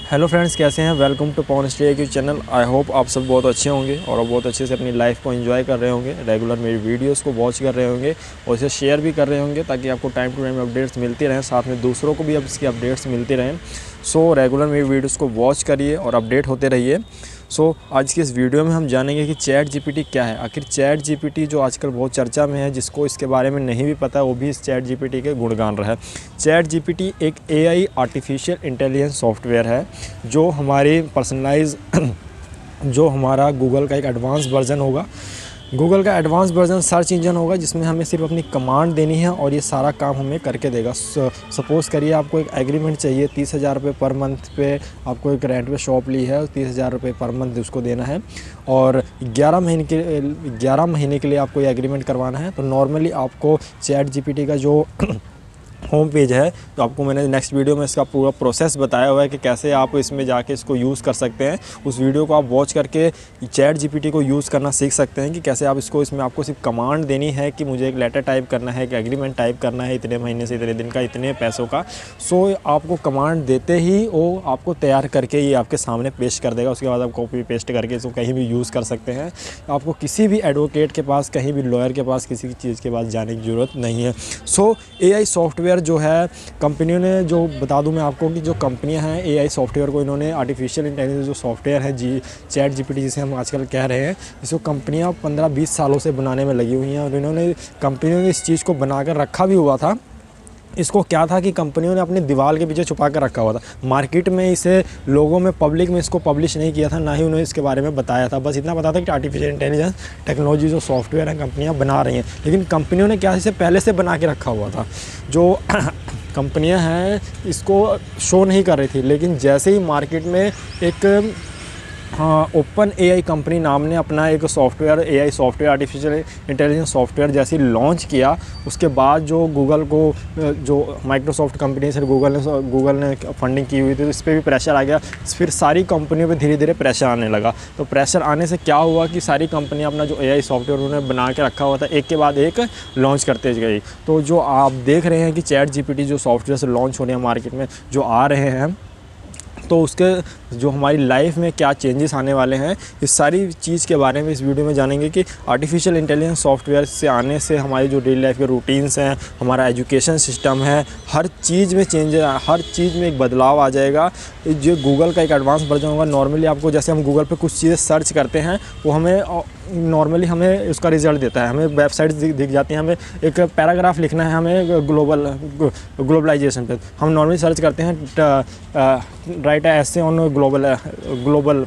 Hello friends, कैसे हैं। Welcome to Pawan stay YouTube channel. I hope आप सब बहुत अच्छे होंगे और बहुत अच्छे से अपनी लाइफ को एंजॉय कर रहे होंगे। रेगुलर मेरी वीडियोस को वॉच कर रहे होंगे और इसे शेयर भी कर रहे होंगे ताकि आपको टाइम टू टाइम अपडेट्स मिलती रहें, साथ में दूसरों को भी अब इसकी अपडेट्स मिलती रहें। सो रेगुलर मेरी वीडियोज़ को वॉच करिए और अपडेट होते रहिए। आज की इस वीडियो में हम जानेंगे कि चैट जीपीटी क्या है। आखिर चैट जीपीटी जो आजकल बहुत चर्चा में है, जिसको इसके बारे में नहीं भी पता वो भी इस चैट जीपीटी के गुणगान रहा है। चैट जीपीटी एक एआई आर्टिफिशियल इंटेलिजेंस सॉफ्टवेयर है जो हमारी पर्सनलाइज जो हमारा गूगल का एक एडवांस वर्जन होगा। गूगल का एडवांस वर्जन सर्च इंजन होगा जिसमें हमें सिर्फ अपनी कमांड देनी है और ये सारा काम हमें करके देगा। सपोज़ करिए आपको एक एग्रीमेंट चाहिए 30,000 रुपये पर मंथ पे, आपको एक रेंट पे शॉप ली है, 30,000 रुपये पर मंथ उसको देना है और 11 महीने के लिए आपको ये एग्रीमेंट करवाना है। तो नॉर्मली आपको चैट जीपीटी का जो होम पेज है, तो आपको मैंने नेक्स्ट वीडियो में इसका पूरा प्रोसेस बताया हुआ है कि कैसे आप इसमें जाके इसको यूज़ कर सकते हैं। उस वीडियो को आप वॉच करके चैट जीपीटी को यूज़ करना सीख सकते हैं कि कैसे आप इसमें आपको सिर्फ कमांड देनी है कि मुझे एक लेटर टाइप करना है, एक एग्रीमेंट टाइप करना है, इतने महीने से इतने दिन का, इतने पैसों का। आपको कमांड देते ही वो आपको तैयार करके ये आपके सामने पेश कर देगा। उसके बाद आप कॉपी पेस्ट करके इसको कहीं भी यूज़ कर सकते हैं। आपको किसी भी एडवोकेट के पास, कहीं भी लॉयर के पास, किसी चीज़ के पास जाने की ज़रूरत नहीं है। एआई सॉफ्टवेयर जो है कंपनियों ने, जो बता दूं मैं आपको कि जो कंपनियां हैं एआई सॉफ्टवेयर को, इन्होंने आर्टिफिशियल इंटेलिजेंस जो सॉफ्टवेयर है चैट जीपीटी जिसे हम आजकल कह रहे हैं, इसको कंपनियां 15-20 सालों से बनाने में लगी हुई हैं और कंपनियों ने इस चीज़ को बनाकर रखा भी हुआ था। इसको क्या था कि कंपनियों ने अपने दीवार के पीछे छुपा कर रखा हुआ था। मार्केट में इसे लोगों में, पब्लिक में इसको पब्लिश नहीं किया था, ना ही उन्होंने इसके बारे में बताया था। बस इतना पता था कि आर्टिफिशियल इंटेलिजेंस टेक्नोलॉजी जो सॉफ्टवेयर है कंपनियां बना रही हैं, लेकिन कंपनियों ने क्या इसे पहले से बना के रखा हुआ था। जो कंपनियां हैं इसको शो नहीं कर रही थी, लेकिन जैसे ही मार्केट में एक ओपन एआई कंपनी नाम ने अपना एक software, AI software, artificial intelligence software जैसे लॉन्च किया, उसके बाद जो गूगल को, जो माइक्रोसॉफ्ट कंपनी से गूगल ने फंडिंग की हुई थी, तो इस पर भी प्रेशर आ गया। फिर सारी कंपनियों पे धीरे धीरे प्रेशर आने लगा। तो प्रेशर आने से क्या हुआ कि सारी कंपनियां अपना जो एआई सॉफ्टवेयर उन्होंने बना के रखा हुआ था, एक के बाद एक लॉन्च करते गई। तो जो आप देख रहे हैं कि चैट जीपीटी जो सॉफ्टवेयर से लॉन्च हो रहे हैं मार्केट में, जो आ रहे हैं, तो उसके जो हमारी लाइफ में क्या चेंजेस आने वाले हैं, इस सारी चीज़ के बारे में इस वीडियो में जानेंगे कि आर्टिफिशियल इंटेलिजेंस सॉफ्टवेयर से आने से हमारी जो डेली लाइफ के रूटीन्स हैं, हमारा एजुकेशन सिस्टम है, हर चीज़ में हर चीज़ में एक बदलाव आ जाएगा। जो गूगल का एक एडवांस वर्जन होगा। नॉर्मली आपको, जैसे हम गूगल पे कुछ चीज़ें सर्च करते हैं, वो नॉर्मली हमें उसका रिज़ल्ट देता है, हमें वेबसाइट दिख जाती है। हमें एक पैराग्राफ लिखना है, हमें ग्लोबलाइजेशन पे हम नॉर्मली सर्च करते हैं, राइट ऐसे ऑन ग्लोबल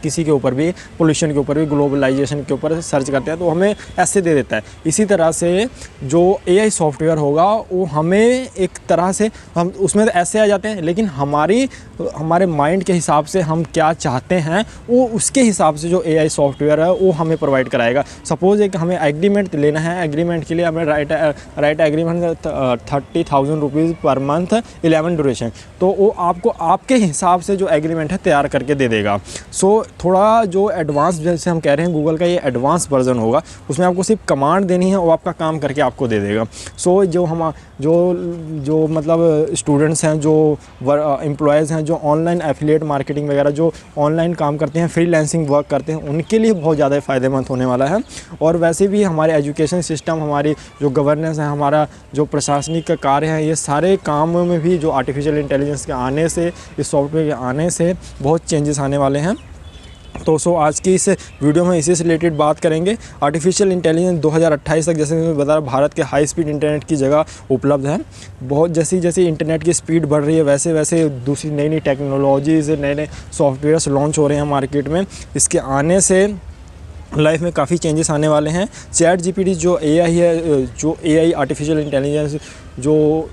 किसी के ऊपर भी, पोल्यूशन के ऊपर भी, ग्लोबलाइजेशन के ऊपर सर्च करते हैं तो हमें ऐसे दे देता है। इसी तरह से जो एआई सॉफ्टवेयर होगा वो हमें एक तरह से, हम उसमें तो ऐसे आ जाते हैं, लेकिन हमारे माइंड के हिसाब से हम क्या चाहते हैं वो उसके हिसाब से जो एआई सॉफ्टवेयर है वो हमें प्रोवाइड कराएगा। सपोज़ एक हमें एग्रीमेंट लेना है, एग्रीमेंट के लिए हमें right agreement 30,000 rupees per month 11 duration, तो वो आपको आपके हिसाब से जो एग्रीमेंट है तैयार करके दे देगा। थोड़ा जो एडवांस, जैसे हम कह रहे हैं गूगल का ये एडवांस वर्जन होगा, उसमें आपको सिर्फ कमांड देनी है, वो आपका काम करके आपको दे देगा। जो मतलब स्टूडेंट्स हैं, जो एम्प्लॉयज़ हैं, जो ऑनलाइन एफिलिएट मार्केटिंग वगैरह जो ऑनलाइन काम करते हैं, फ्रीलांसिंग वर्क करते हैं, उनके लिए बहुत ज़्यादा फ़ायदेमंद होने वाला है। और वैसे भी हमारे एजुकेशन सिस्टम, हमारी जो गवर्नेंस है, हमारा जो प्रशासनिक का कार्य है, ये सारे कामों में भी जो आर्टिफिशियल इंटेलिजेंस के आने से, इस सॉफ्टवेयर के आने से बहुत चेंजेस आने वाले हैं। तो आज की इस वीडियो में इसी से रिलेटेड बात करेंगे। आर्टिफिशियल इंटेलिजेंस 2028 तक, जैसे मैं बता रहा, भारत के हाई स्पीड इंटरनेट की जगह उपलब्ध है। बहुत जैसी इंटरनेट की स्पीड बढ़ रही है, वैसे वैसे दूसरी नई नई टेक्नोलॉजीज़, नए सॉफ्टवेयर्स लॉन्च हो रहे हैं मार्केट में। इसके आने से लाइफ में काफ़ी चेंजेस आने वाले हैं। चैट जीपीटी जो एआई है, जो एआई आर्टिफिशियल इंटेलिजेंस जो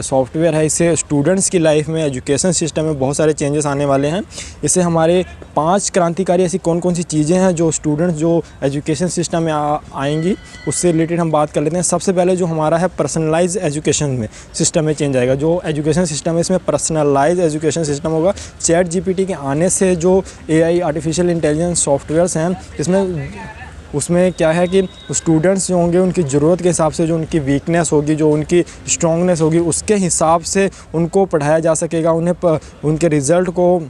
सॉफ्टवेयर है, इससे स्टूडेंट्स की लाइफ में, एजुकेशन सिस्टम में बहुत सारे चेंजेस आने वाले हैं। इससे हमारे 5 क्रांतिकारी ऐसी कौन कौन सी चीज़ें हैं जो स्टूडेंट्स, जो एजुकेशन सिस्टम में आएंगी, उससे रिलेटेड हम बात कर लेते हैं। सबसे पहले जो हमारा है पर्सनलाइज एजुकेशन में सिस्टम में चेंज आएगा। जो एजुकेशन सिस्टम है इसमें पर्सनलाइज एजुकेशन सिस्टम होगा। चैट जीपीटी के आने से जो एआई आर्टिफिशियल इंटेलिजेंस सॉफ्टवेयर्स हैं, इसमें उसमें क्या है कि स्टूडेंट्स जो होंगे उनकी ज़रूरत के हिसाब से, जो उनकी वीकनेस होगी, जो उनकी स्ट्रॉन्गनेस होगी, उसके हिसाब से उनको पढ़ाया जा सकेगा, उन्हें उनके रिज़ल्ट को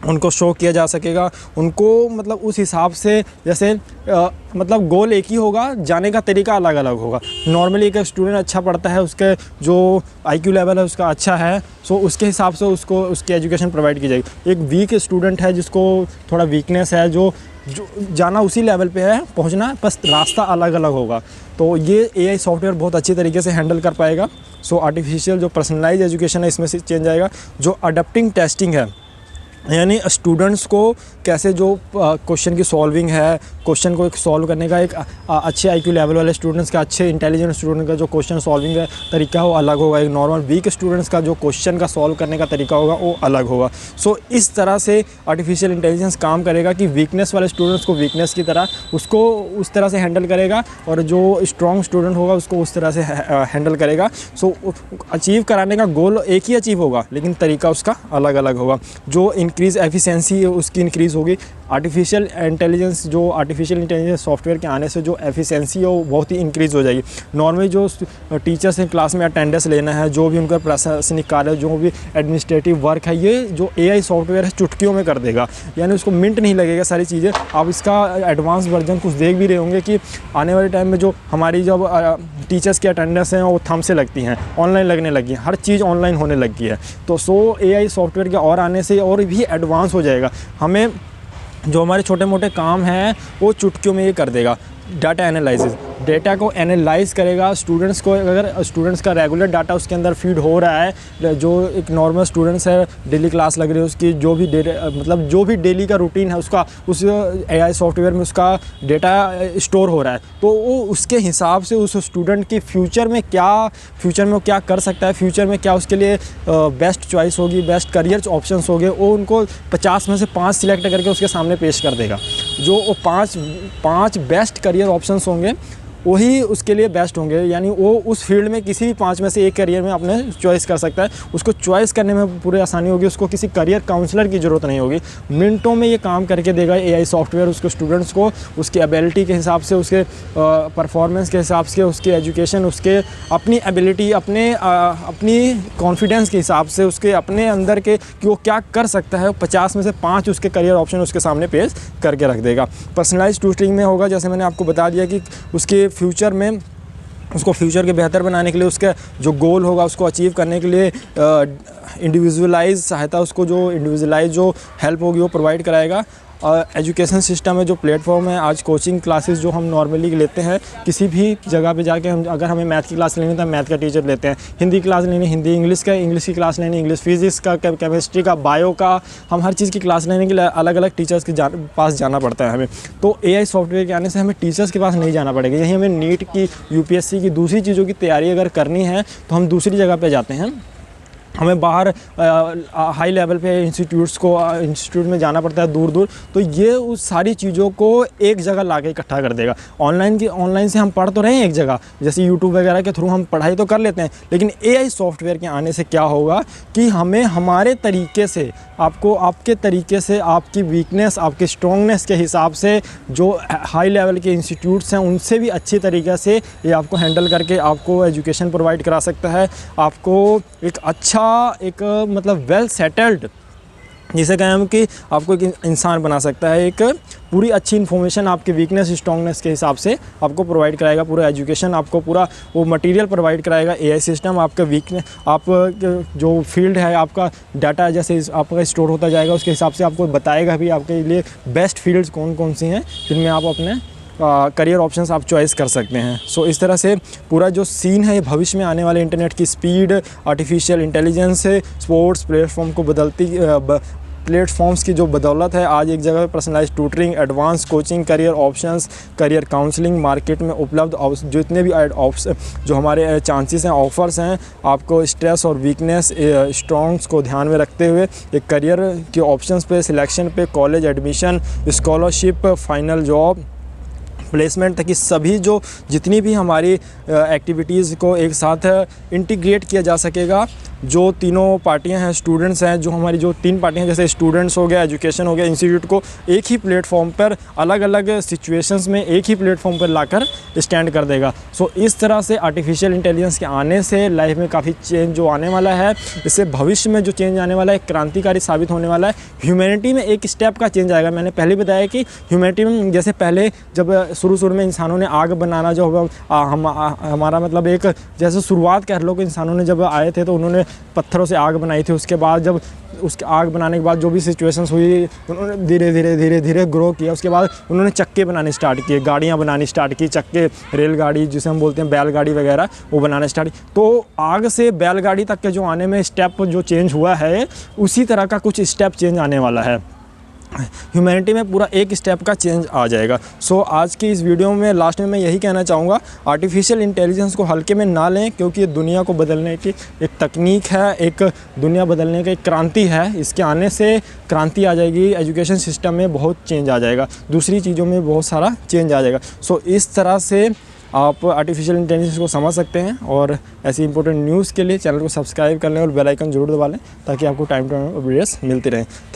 उनको शो किया जा सकेगा, उनको मतलब उस हिसाब से, जैसे मतलब गोल एक ही होगा, जाने का तरीका अलग अलग होगा। नॉर्मली एक स्टूडेंट अच्छा पढ़ता है, उसके जो IQ लेवल है उसका अच्छा है, सो उसके हिसाब से उसको उसकी एजुकेशन प्रोवाइड की जाएगी। एक वीक स्टूडेंट है जिसको थोड़ा वीकनेस है, जो जाना उसी लेवल पे है, पहुंचना बस रास्ता अलग अलग होगा। तो ये AI सॉफ्टवेयर बहुत अच्छी तरीके से हैंडल कर पाएगा। सो आर्टिफिशियल जो पर्सनलाइज एजुकेशन है इसमें से चेंज आएगा। जो अडप्टिंग टेस्टिंग है, यानी स्टूडेंट्स को कैसे जो क्वेश्चन की सॉल्विंग है, क्वेश्चन को सॉल्व करने का एक अच्छे IQ लेवल वाले स्टूडेंट्स का, अच्छे इंटेलिजेंट स्टूडेंट का जो क्वेश्चन सॉल्विंग का तरीका हो अलग होगा। एक नॉर्मल वीक स्टूडेंट्स का जो क्वेश्चन का सॉल्व करने का तरीका होगा वो अलग होगा। सो इस तरह से आर्टिफिशियल इंटेलिजेंस काम करेगा कि वीकनेस वाले स्टूडेंट्स को वीकनेस की तरह उसको उस तरह से हैंडल करेगा, और जो स्ट्रॉन्ग स्टूडेंट होगा उसको उस तरह से हैंडल करेगा। सो अचीव कराने का गोल एक ही अचीव होगा, लेकिन तरीका उसका अलग अलग होगा। जो इंक्रीज़ एफिशिएंसी है उसकी इंक्रीज़ होगी। आर्टिफिशियल इंटेलिजेंस सॉफ्टवेयर के आने से जो एफिशिएंसी है वो बहुत ही इंक्रीज़ हो जाएगी। नॉर्मली जो टीचर्स हैं क्लास में अटेंडेंस लेना है, जो भी उनका प्रशासनिक कार्य, जो भी एडमिनिस्ट्रेटिव वर्क है, ये जो AI सॉफ्टवेयर है चुटकियों में कर देगा, यानी उसको मिनट नहीं लगेगा सारी चीज़ें। आप इसका एडवांस वर्जन कुछ देख भी रहे होंगे कि आने वाले टाइम में जो हमारी जब टीचर्स की अटेंडेंस हैं वो थंब से लगती हैं, ऑनलाइन लगने लगी हैं, हर चीज़ ऑनलाइन होने लगी है। तो AI सॉफ्टवेयर के और आने से और भी एडवांस हो जाएगा। हमें जो हमारे छोटे मोटे काम हैं वो चुटकियों में ये कर देगा। डाटा एनालिसिस, डेटा को एनालाइज़ करेगा। स्टूडेंट्स को, अगर स्टूडेंट्स का रेगुलर डाटा उसके अंदर फीड हो रहा है, जो एक नॉर्मल स्टूडेंट्स है, डेली क्लास लग रही है, उसकी जो भी मतलब जो भी डेली का रूटीन है उसका उस AI सॉफ्टवेयर में उसका डेटा स्टोर हो रहा है, तो वो उसके हिसाब से उस स्टूडेंट की फ्यूचर में वो क्या कर सकता है, फ्यूचर में क्या उसके लिए बेस्ट चॉइस होगी, बेस्ट करियर ऑप्शंस होंगे, वो उनको 50 में से 5 सिलेक्ट करके उसके सामने पेश कर देगा। जो वो 5 बेस्ट करियर ऑप्शंस होंगे वही उसके लिए बेस्ट होंगे, यानी वो उस फील्ड में किसी भी 5 में से एक करियर में अपने चॉइस कर सकता है। उसको चॉइस करने में पूरी आसानी होगी, उसको किसी करियर काउंसलर की ज़रूरत नहीं होगी। मिनटों में ये काम करके देगा AI सॉफ्टवेयर उसको स्टूडेंट्स को, उसकी एबिलिटी के हिसाब से, उसके परफॉर्मेंस के हिसाब से, उसके एजुकेशन, उसके अपनी एबिलिटी, अपनी कॉन्फिडेंस के हिसाब से, उसके अपने अंदर के कि वो क्या कर सकता है, 50 में से 5 उसके करियर ऑप्शन उसके सामने पेश करके रख देगा। पर्सनलाइज्ड ट्यूटरिंग में होगा, जैसे मैंने आपको बता दिया कि उसके फ्यूचर में, उसको फ्यूचर के बेहतर बनाने के लिए, उसका जो गोल होगा उसको अचीव करने के लिए इंडिविजुअलाइज सहायता, उसको जो इंडिविजुअलाइज जो हेल्प होगी वो प्रोवाइड कराएगा। एजुकेशन सिस्टम में जो प्लेटफॉर्म है, आज कोचिंग क्लासेस जो हम नॉर्मली लेते हैं, किसी भी जगह पे जाके हम, अगर हमें मैथ की क्लास लेनी है तो हम मैथ का टीचर लेते हैं, हिंदी क्लास लेनी हिंदी, इंग्लिश की क्लास लेनी इंग्लिश, फिजिक्स का, केमिस्ट्री का, बायो का, हम हर चीज़ की क्लास लेने के लिए अलग अलग टीचर्स के पास जाना पड़ता है हमें। तो AI सॉफ्टवेयर के आने से हमें टीचर्स के पास नहीं जाना पड़ेगा। यही हमें नीट की, UPSC की, दूसरी चीज़ों की तैयारी अगर करनी है तो हम दूसरी जगह पर जाते हैं, हमें बाहर हाई लेवल पे इंस्टीट्यूट में जाना पड़ता है दूर दूर। तो ये उस सारी चीज़ों को एक जगह लाके इकट्ठा कर देगा। ऑनलाइन से हम पढ़ तो रहे हैं एक जगह, जैसे यूट्यूब वगैरह के थ्रू हम पढ़ाई तो कर लेते हैं, लेकिन AI सॉफ्टवेयर के आने से क्या होगा कि हमें हमारे तरीके से, आपको आपके तरीके से, आपकी वीकनेस, आपकी स्ट्रॉन्गनेस के हिसाब से जो हाई लेवल के इंस्टीट्यूट्स हैं उनसे भी अच्छी तरीके से ये आपको हैंडल करके आपको एजुकेशन प्रोवाइड करा सकता है। आपको एक अच्छा, एक मतलब वेल सेटल्ड, जिसे कहें हम कि आपको एक इंसान बना सकता है। एक पूरी अच्छी इन्फॉर्मेशन आपके वीकनेस स्ट्रॉन्गनेस के हिसाब से आपको प्रोवाइड कराएगा। पूरा एजुकेशन आपको, पूरा वो मटेरियल प्रोवाइड कराएगा AI सिस्टम। आपका वीकनेस, आप जो फील्ड है, आपका डाटा जैसे आपका स्टोर होता जाएगा, उसके हिसाब से आपको बताएगा भी आपके लिए बेस्ट फील्ड्स कौन कौन सी हैं जिनमें आप अपने करियर ऑप्शंस आप चॉइस कर सकते हैं। सो इस तरह से पूरा जो सीन है, भविष्य में आने वाले इंटरनेट की स्पीड, आर्टिफिशियल इंटेलिजेंस है, स्पोर्ट्स प्लेटफॉर्म को बदलती प्लेटफॉर्म्स की जो बदौलत है, आज एक जगह personalised tutoring, advance coaching, career options, career counselling market में उपलब्ध जितने भी जो हमारे चांसेस हैं, ऑफर्स हैं, आपको स्ट्रेस और वीकनेस स्ट्रॉन्ग्स को ध्यान में रखते हुए एक करियर के ऑप्शंस पे, सिलेक्शन पे, college admission, scholarship, final job, placement तक की सभी जो जितनी भी हमारी एक्टिविटीज़ को एक साथ इंटीग्रेट किया जा सकेगा। जो तीनों पार्टियां हैं, स्टूडेंट्स हैं, जो हमारी जो 3 पार्टियां जैसे स्टूडेंट्स हो गया, एजुकेशन हो गया, इंस्टीट्यूट को एक ही प्लेटफॉर्म पर अलग अलग सिचुएशंस में एक ही प्लेटफॉर्म पर लाकर स्टैंड कर देगा। सो इस तरह से आर्टिफिशियल इंटेलिजेंस के आने से लाइफ में काफ़ी चेंज जो आने वाला है, इससे भविष्य में जो चेंज आने वाला है क्रांतिकारी साबित होने वाला है। ह्यूमैनिटी में एक स्टेप का चेंज आएगा। मैंने पहले बताया कि ह्यूमैनिटी में जैसे पहले जब शुरू में इंसानों ने आग बनाना जो होगा हमारा मतलब एक जैसे शुरुआत कह लो कि इंसानों ने जब आए थे तो उन्होंने पत्थरों से आग बनाई थी। उसके बाद जब उसके आग बनाने के बाद जो भी सिचुएशंस हुई, उन्होंने धीरे धीरे ग्रो किया। उसके बाद उन्होंने चक्के बनाने स्टार्ट किए, गाड़ियाँ बनानी स्टार्ट की, चक्के, रेलगाड़ी जिसे हम बोलते हैं बैलगाड़ी वगैरह, वो बनाना स्टार्ट की। तो आग से बैलगाड़ी तक के जो आने में स्टेप जो चेंज हुआ है, उसी तरह का कुछ स्टेप चेंज आने वाला है। ह्यूमैनिटी में पूरा एक स्टेप का चेंज आ जाएगा। सो आज की इस वीडियो में लास्ट में मैं यही कहना चाहूँगा, आर्टिफिशियल इंटेलिजेंस को हल्के में ना लें, क्योंकि ये दुनिया को बदलने की एक तकनीक है, एक दुनिया बदलने की एक क्रांति है। इसके आने से क्रांति आ जाएगी, एजुकेशन सिस्टम में बहुत चेंज आ जाएगा, दूसरी चीज़ों में बहुत सारा चेंज आ जाएगा। सो इस तरह से आप आर्टिफिशियल इंटेलिजेंस को समझ सकते हैं। और ऐसी इंपॉर्टेंट न्यूज़ के लिए चैनल को सब्सक्राइब कर लें और बेल आइकन जरूर दबा लें, ताकि आपको टाइम टू टाइम अपडेट्स मिलती रहें।